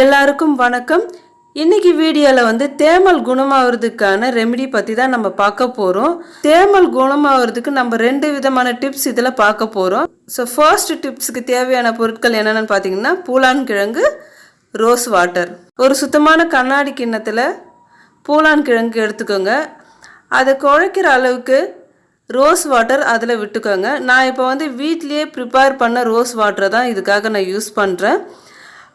எல்லாருக்கும் வணக்கம். இன்னைக்கு வீடியோல தேமல் குணமாகிறதுக்கான ரெமெடி பத்தி தான் நம்ம பார்க்க போறோம். தேமல் குணமாகிறதுக்கு நம்ம ரெண்டு விதமான டிப்ஸ் இதல பார்க்க போறோம். சோ ஃபர்ஸ்ட் டிப்ஸ்க்கு தேவையான பொருட்கள் என்னன்னு பாத்தீங்கன்னா பூலான் கிழங்கு, ரோஸ் வாட்டர். ஒரு சுத்தமான கண்ணாடி கிண்ணத்துல பூலான் கிழங்கு எடுத்துக்கோங்க. அதை குழைக்கிற அளவுக்கு ரோஸ் வாட்டர் அதில் விட்டுக்கோங்க. நான் இப்போ வீட்டிலேயே ப்ரிப்பேர் பண்ண ரோஸ் வாட்டரை தான் இதுக்காக நான் யூஸ் பண்ணுறேன்.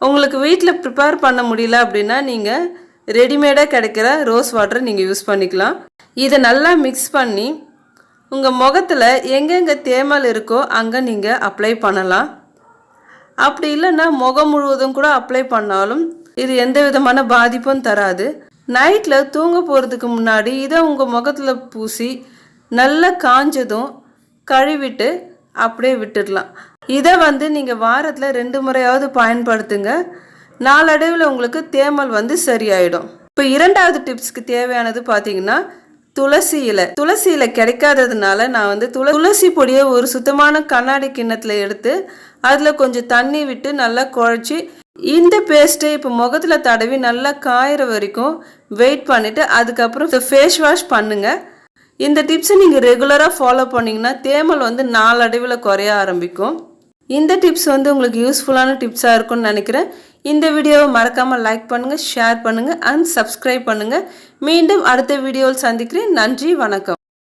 உங்களுக்கு வீட்டில் ப்ரிப்பேர் பண்ண முடியல அப்படின்னா நீங்கள் ரெடிமேடாக கிடைக்கிற ரோஸ் வாட்டரை நீங்கள் யூஸ் பண்ணிக்கலாம். இதை நல்லா மிக்ஸ் பண்ணி உங்கள் முகத்தில் எங்கெங்கே தேமல் இருக்கோ அங்கே நீங்கள் அப்ளை பண்ணலாம். அப்படி இல்லைன்னா முகம் முழுவதும் கூட அப்ளை பண்ணாலும் இது எந்த விதமான பாதிப்பும் தராது. நைட்டில் தூங்க போகிறதுக்கு முன்னாடி இதை உங்கள் முகத்தில் பூசி நல்லா காஞ்சதும் கழுவிட்டு அப்படியே விட்டுடலாம். இதை நீங்கள் வாரத்தில் 2 முறையாவது பயன்படுத்துங்க. நாளடைவில் உங்களுக்கு தேமல் சரியாயிடும். இப்போ இரண்டாவது டிப்ஸ்க்கு தேவையானது பார்த்தீங்கன்னா துளசி இலை. துளசி இலை கிடைக்காததுனால நான் துளசி பொடியை ஒரு சுத்தமான கண்ணாடி கிண்ணத்தில் எடுத்து அதில் கொஞ்சம் தண்ணி விட்டு நல்லா குழைச்சி இந்த பேஸ்ட்டை இப்போ முகத்தில் தடவி நல்லா காயிற வரைக்கும் வெயிட் பண்ணிவிட்டு அதுக்கப்புறம் ஃபேஸ் வாஷ் பண்ணுங்கள். இந்த டிப்ஸை நீங்கள் ரெகுலராக ஃபாலோ பண்ணிங்கன்னா தேமல் நாளடைவில் குறைய ஆரம்பிக்கும். இந்த டிப்ஸ் உங்களுக்கு யூஸ்ஃபுல்லான டிப்ஸாக இருக்கும்னு நினைக்கிறேன். இந்த வீடியோவை மறக்காமல் லைக் பண்ணுங்கள், ஷேர் பண்ணுங்கள் அண்ட் சப்ஸ்கிரைப் பண்ணுங்கள். மீண்டும் அடுத்த வீடியோவில் சந்திக்கிறேன். நன்றி, வணக்கம்.